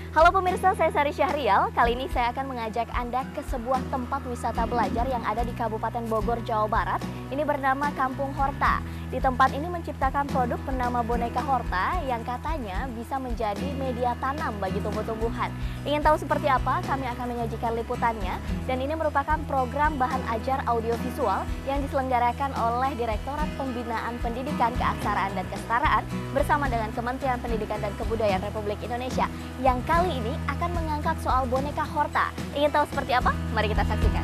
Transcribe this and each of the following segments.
Halo pemirsa, saya Sari Syahrial. Kali ini saya akan mengajak Anda ke sebuah tempat wisata belajar yang ada di Kabupaten Bogor, Jawa Barat. Ini bernama Kampung Horta. Di tempat ini menciptakan produk bernama boneka Horta yang katanya bisa menjadi media tanam bagi tumbuh-tumbuhan. Ingin tahu seperti apa? Kami akan menyajikan liputannya. Dan ini merupakan program bahan ajar audiovisual yang diselenggarakan oleh Direktorat Pembinaan Pendidikan, Keaksaraan dan Kesetaraan bersama dengan Kementerian Pendidikan dan Kebudayaan Republik Indonesia yang kali ini akan mengangkat soal boneka Horta. Ingin tahu seperti apa? Mari kita saksikan.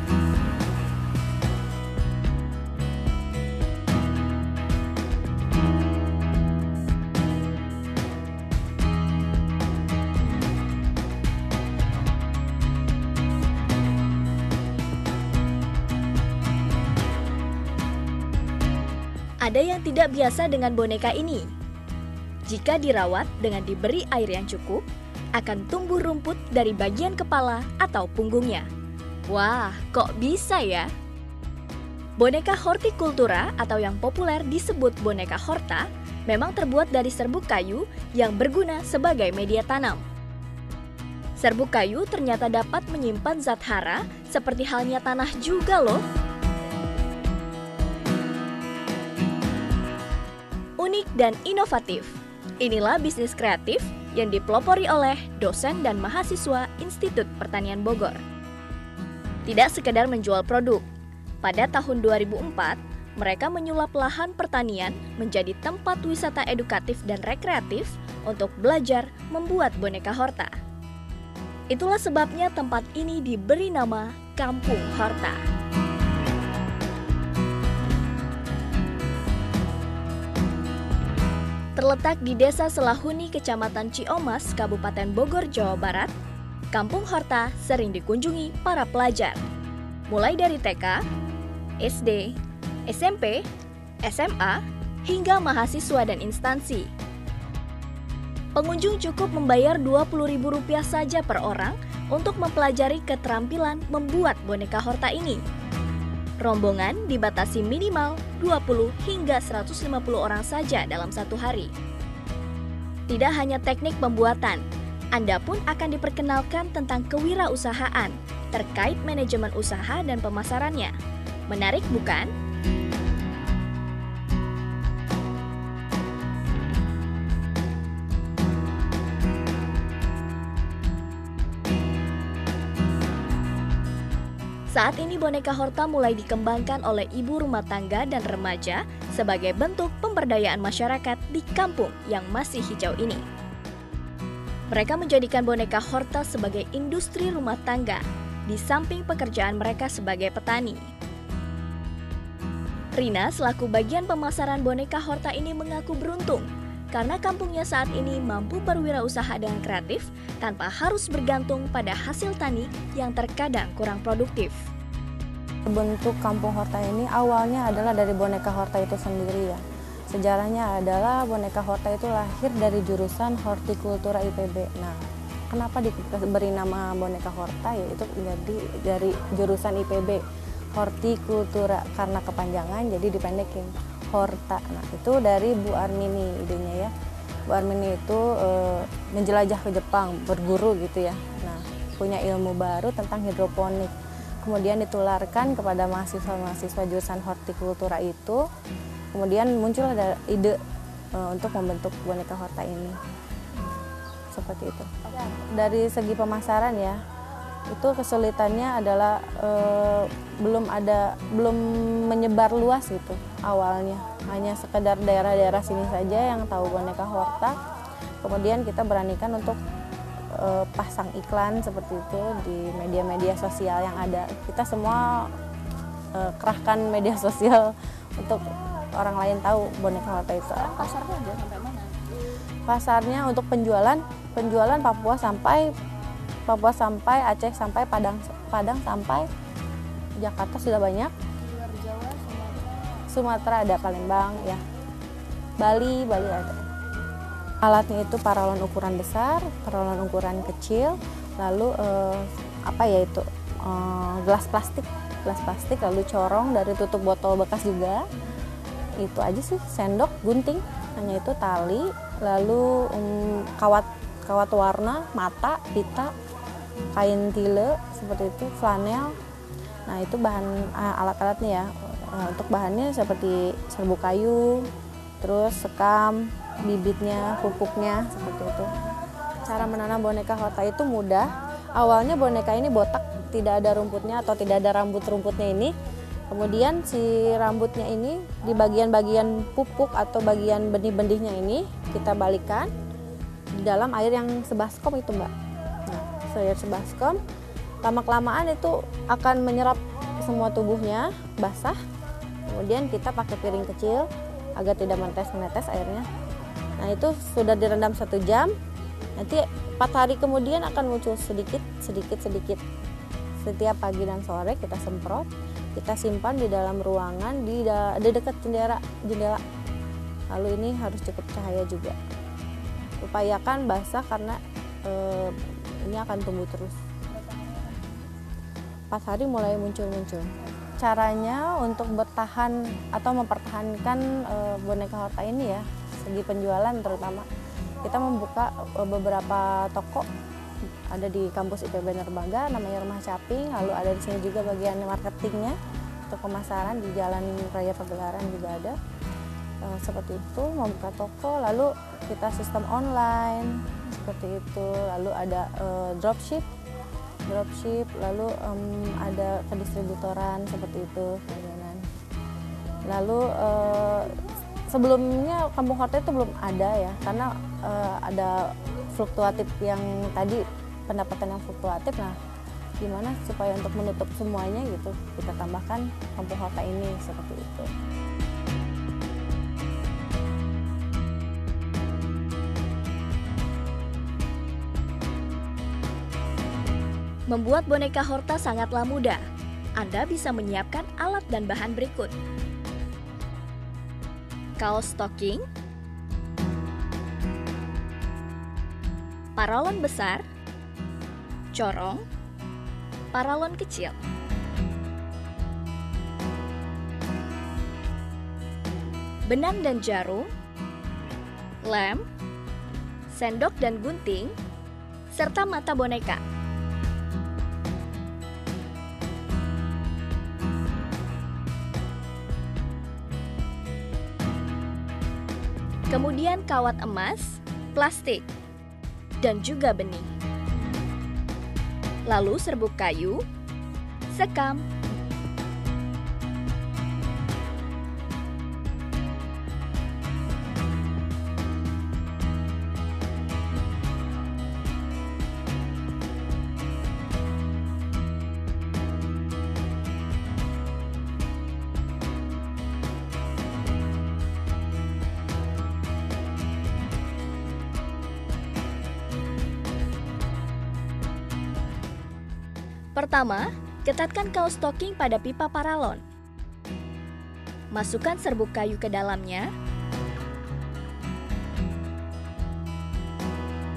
Ada yang tidak biasa dengan boneka ini. Jika dirawat dengan diberi air yang cukup, akan tumbuh rumput dari bagian kepala atau punggungnya. Wah, kok bisa ya? Boneka hortikultura atau yang populer disebut boneka Horta memang terbuat dari serbuk kayu yang berguna sebagai media tanam. Serbuk kayu ternyata dapat menyimpan zat hara seperti halnya tanah juga loh. Unik dan inovatif. Inilah bisnis kreatif yang dipelopori oleh dosen dan mahasiswa Institut Pertanian Bogor. Tidak sekedar menjual produk. Pada tahun 2004, mereka menyulap lahan pertanian menjadi tempat wisata edukatif dan rekreatif untuk belajar membuat boneka Horta. Itulah sebabnya tempat ini diberi nama Kampung Horta. Terletak di Desa Selahuni, Kecamatan Ciomas, Kabupaten Bogor, Jawa Barat, Kampung Horta sering dikunjungi para pelajar. Mulai dari TK, SD, SMP, SMA, hingga mahasiswa dan instansi. Pengunjung cukup membayar Rp20.000 saja per orang untuk mempelajari keterampilan membuat boneka Horta ini. Rombongan dibatasi minimal 20 hingga 150 orang saja dalam satu hari. Tidak hanya teknik pembuatan, Anda pun akan diperkenalkan tentang kewirausahaan terkait manajemen usaha dan pemasarannya. Menarik bukan? Saat ini boneka Horta mulai dikembangkan oleh ibu rumah tangga dan remaja sebagai bentuk pemberdayaan masyarakat di kampung yang masih hijau ini. Mereka menjadikan boneka Horta sebagai industri rumah tangga di samping pekerjaan mereka sebagai petani. Rina selaku bagian pemasaran boneka Horta ini mengaku beruntung karena kampungnya saat ini mampu berwirausaha dengan kreatif tanpa harus bergantung pada hasil tani yang terkadang kurang produktif. Bentuk Kampung Horta ini awalnya adalah dari boneka Horta itu sendiri ya. Sejarahnya adalah boneka Horta itu lahir dari jurusan Hortikultura IPB. Nah, kenapa diberi nama boneka Horta? Yaitu jadi dari jurusan IPB, Hortikultura, karena kepanjangan jadi dipendekin Horta. Nah, itu dari Bu Armini idenya ya. Bu Armini itu menjelajah ke Jepang, berguru gitu ya. Nah, punya ilmu baru tentang hidroponik. Kemudian ditularkan kepada mahasiswa-mahasiswa jurusan hortikultura itu. Kemudian muncul ada ide untuk membentuk boneka Horta ini. Seperti itu. Dari segi pemasaran ya, itu kesulitannya adalah belum menyebar luas gitu awalnya. Hanya sekedar daerah-daerah sini saja yang tahu boneka Horta. Kemudian kita beranikan untuk pasang iklan seperti itu di media-media sosial yang ada. Kita semua kerahkan media sosial untuk orang lain tahu boneka Horta itu. Pasarnya udah sampai mana? Pasarnya untuk penjualan Papua sampai Aceh sampai Padang sampai Jakarta sudah banyak. Luar Jawa, Sumatera ada, Palembang ya. Bali ada. Alatnya itu paralon ukuran besar, paralon ukuran kecil, lalu gelas plastik, lalu corong dari tutup botol bekas juga. Itu aja sih, sendok, gunting, hanya itu, tali, lalu kawat kawat warna, mata, pita, kain tile seperti itu, flanel. Nah itu bahan alat-alatnya ya. Untuk bahannya seperti serbuk kayu, terus sekam, bibitnya, pupuknya seperti itu. Cara menanam boneka Horta itu mudah. Awalnya boneka ini botak, tidak ada rumputnya atau tidak ada rambut-rumputnya ini. Kemudian si rambutnya ini di bagian-bagian pupuk atau bagian benih-benihnya ini kita balikan di dalam air yang sebaskom itu Mbak. Nah, air sebaskom lama-kelamaan itu akan menyerap semua tubuhnya, basah. Kemudian kita pakai piring kecil agar tidak menetes airnya. Nah itu sudah direndam 1 jam. Nanti 4 hari kemudian akan muncul sedikit. Setiap pagi dan sore kita semprot, kita simpan di dalam ruangan di dekat jendela. Lalu ini harus cukup cahaya juga. Upayakan basah karena ini akan tumbuh terus. 4 hari mulai muncul. Caranya untuk bertahan atau mempertahankan boneka Horta ini ya, segi penjualan terutama. Kita membuka beberapa toko, ada di kampus IPB Nerbaga namanya Rumah Caping, lalu ada di sini juga bagian marketingnya untuk pemasaran di Jalan Raya Pagelaran juga ada. Seperti itu, membuka toko, lalu kita sistem online seperti itu, lalu ada dropship, lalu ada kedistributoran seperti itu. Lalu sebelumnya Kampung Horta itu belum ada ya, karena ada fluktuatif yang tadi, pendapatan yang fluktuatif. Nah gimana supaya untuk menutup semuanya gitu, kita tambahkan Kampung Horta ini seperti itu. Membuat boneka Horta sangatlah mudah. Anda bisa menyiapkan alat dan bahan berikut. Kaos stocking, paralon besar, corong, paralon kecil, benang dan jarum, lem, sendok dan gunting, serta mata boneka. Kemudian kawat emas, plastik, dan juga benih. Lalu serbuk kayu, sekam, Pertama, ketatkan kaos stocking pada pipa paralon. Masukkan serbuk kayu ke dalamnya.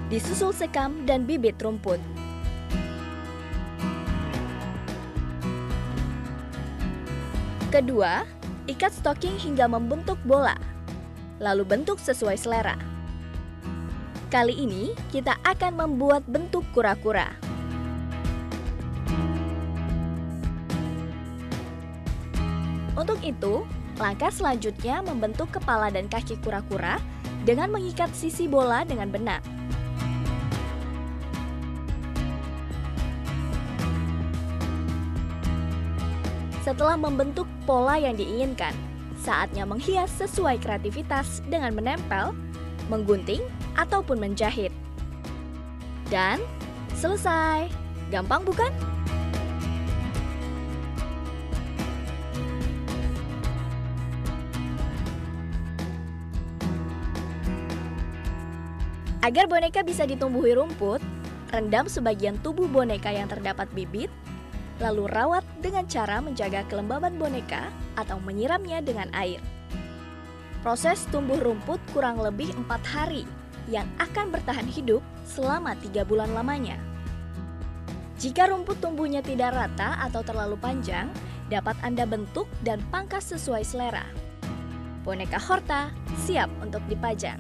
Disusul sekam dan bibit rumput. Kedua, ikat stocking hingga membentuk bola. Lalu bentuk sesuai selera. Kali ini kita akan membuat bentuk kura-kura. Untuk itu, langkah selanjutnya membentuk kepala dan kaki kura-kura dengan mengikat sisi bola dengan benang. Setelah membentuk pola yang diinginkan, saatnya menghias sesuai kreativitas dengan menempel, menggunting, ataupun menjahit. Dan selesai. Gampang bukan? Agar boneka bisa ditumbuhi rumput, rendam sebagian tubuh boneka yang terdapat bibit, lalu rawat dengan cara menjaga kelembaban boneka atau menyiramnya dengan air. Proses tumbuh rumput kurang lebih 4 hari yang akan bertahan hidup selama 3 bulan lamanya. Jika rumput tumbuhnya tidak rata atau terlalu panjang, dapat Anda bentuk dan pangkas sesuai selera. Boneka Horta siap untuk dipajang.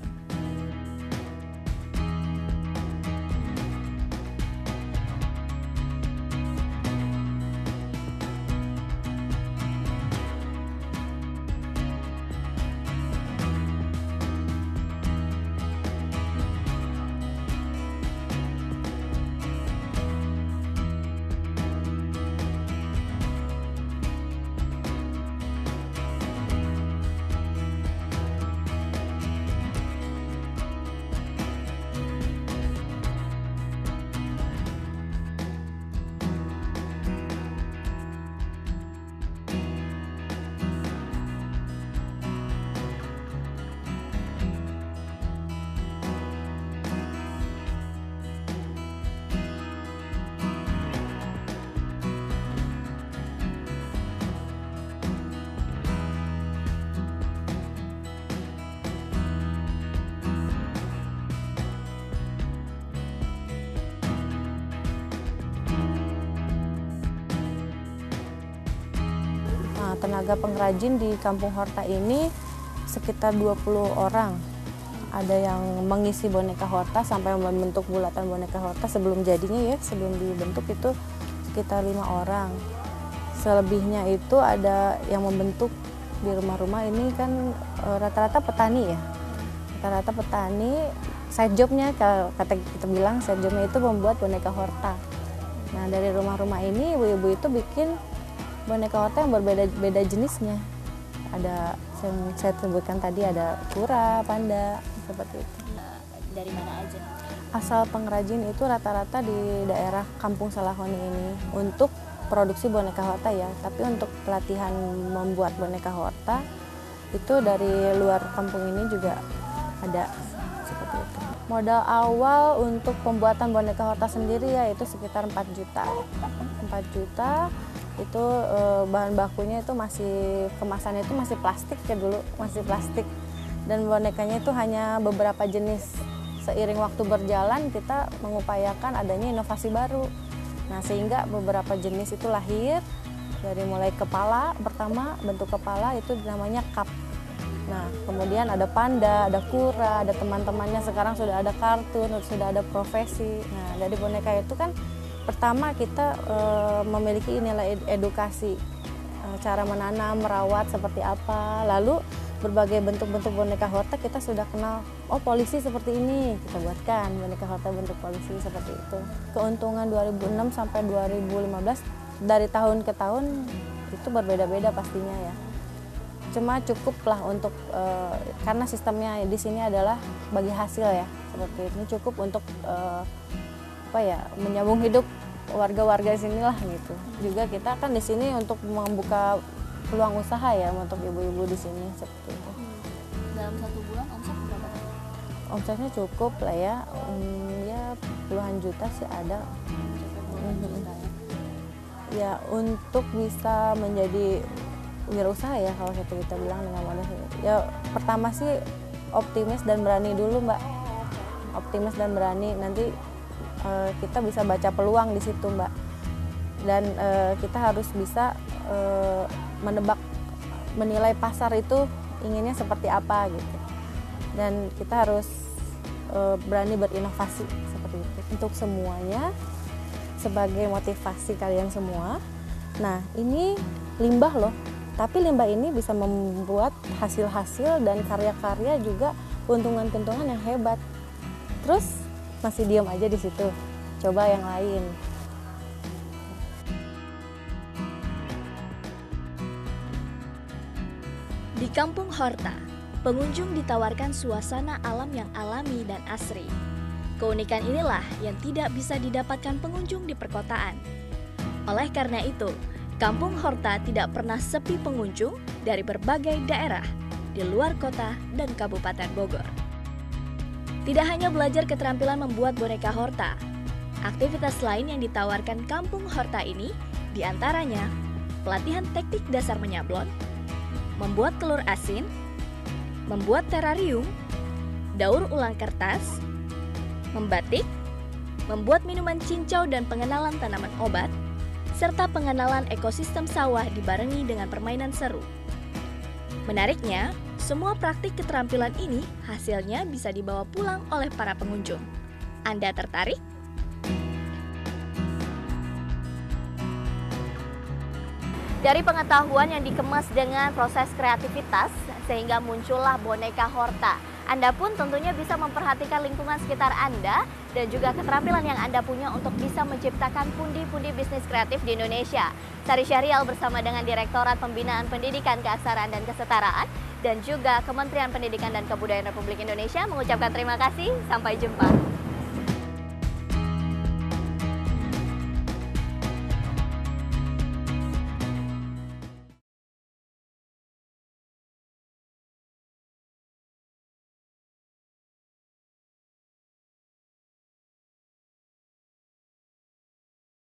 tenaga pengrajin di Kampung Horta ini sekitar 20 orang. Ada yang mengisi boneka Horta sampai membentuk bulatan boneka Horta sebelum jadinya ya, sebelum dibentuk itu sekitar 5 orang. Selebihnya itu ada yang membentuk di rumah-rumah ini kan rata-rata petani ya. Rata-rata petani, side jobnya kata kita bilang side jobnya itu membuat boneka Horta. Nah dari rumah-rumah ini ibu-ibu itu bikin boneka Horta yang berbeda-beda jenisnya. Ada yang saya sebutkan tadi, ada kura, panda, seperti itu. Dari mana aja? Asal pengrajin itu rata-rata di daerah Kampung Salahoni ini untuk produksi boneka Horta ya, tapi untuk pelatihan membuat boneka Horta itu dari luar kampung ini juga ada, seperti itu. Modal awal untuk pembuatan boneka Horta sendiri ya itu sekitar 4 juta. 4 juta itu bahan bakunya itu kemasannya itu masih plastik ya dulu, masih plastik. Dan bonekanya itu hanya beberapa jenis. Seiring waktu berjalan kita mengupayakan adanya inovasi baru. Nah sehingga beberapa jenis itu lahir, dari mulai kepala pertama, bentuk kepala itu namanya cup. Nah kemudian ada panda, ada kura, ada teman-temannya, sekarang sudah ada kartun, sudah ada profesi. Nah dari boneka itu kan pertama kita memiliki nilai edukasi, cara menanam, merawat seperti apa, lalu berbagai bentuk-bentuk boneka Horta kita sudah kenal. Oh polisi seperti ini, kita buatkan boneka Horta bentuk polisi seperti itu. Keuntungan 2006 sampai 2015 dari tahun ke tahun itu berbeda-beda pastinya ya. Cuma cukuplah untuk karena sistemnya di sini adalah bagi hasil ya, seperti ini cukup untuk menyambung hidup warga-warga sinilah gitu. Juga kita kan di sini untuk membuka peluang usaha ya untuk ibu-ibu di sini seperti itu. Dalam 1 bulan omset berapa? Omsetnya cukup lah ya, ya puluhan juta sih ada. Ya untuk bisa menjadi wirausaha ya kalau kita bilang dengan modal. Ya pertama sih optimis dan berani dulu Mbak. Optimis dan berani, nanti kita bisa baca peluang di situ Mbak. Dan kita harus bisa menilai pasar itu inginnya seperti apa gitu, dan kita harus berani berinovasi seperti itu untuk semuanya sebagai motivasi kalian semua. Nah ini limbah loh, tapi limbah ini bisa membuat hasil-hasil dan karya-karya juga keuntungan-keuntungan yang hebat. Terus masih diam aja di situ, coba yang lain. Di Kampung Horta, pengunjung ditawarkan suasana alam yang alami dan asri. Keunikan inilah yang tidak bisa didapatkan pengunjung di perkotaan. Oleh karena itu, Kampung Horta tidak pernah sepi pengunjung dari berbagai daerah di luar kota dan Kabupaten Bogor. Tidak hanya belajar keterampilan membuat boneka Horta, aktivitas lain yang ditawarkan Kampung Horta ini diantaranya pelatihan teknik dasar menyablon, membuat telur asin, membuat terarium, daur ulang kertas, membatik, membuat minuman cincau dan pengenalan tanaman obat, serta pengenalan ekosistem sawah dibarengi dengan permainan seru. Menariknya, semua praktik keterampilan ini hasilnya bisa dibawa pulang oleh para pengunjung. Anda tertarik? Dari pengetahuan yang dikemas dengan proses kreativitas, sehingga muncullah boneka Horta. Anda pun tentunya bisa memperhatikan lingkungan sekitar Anda dan juga keterampilan yang Anda punya untuk bisa menciptakan pundi-pundi bisnis kreatif di Indonesia. Sari Syahrial bersama dengan Direktorat Pembinaan Pendidikan Keaksaraan dan Kesetaraan dan juga Kementerian Pendidikan dan Kebudayaan Republik Indonesia mengucapkan terima kasih. Sampai jumpa.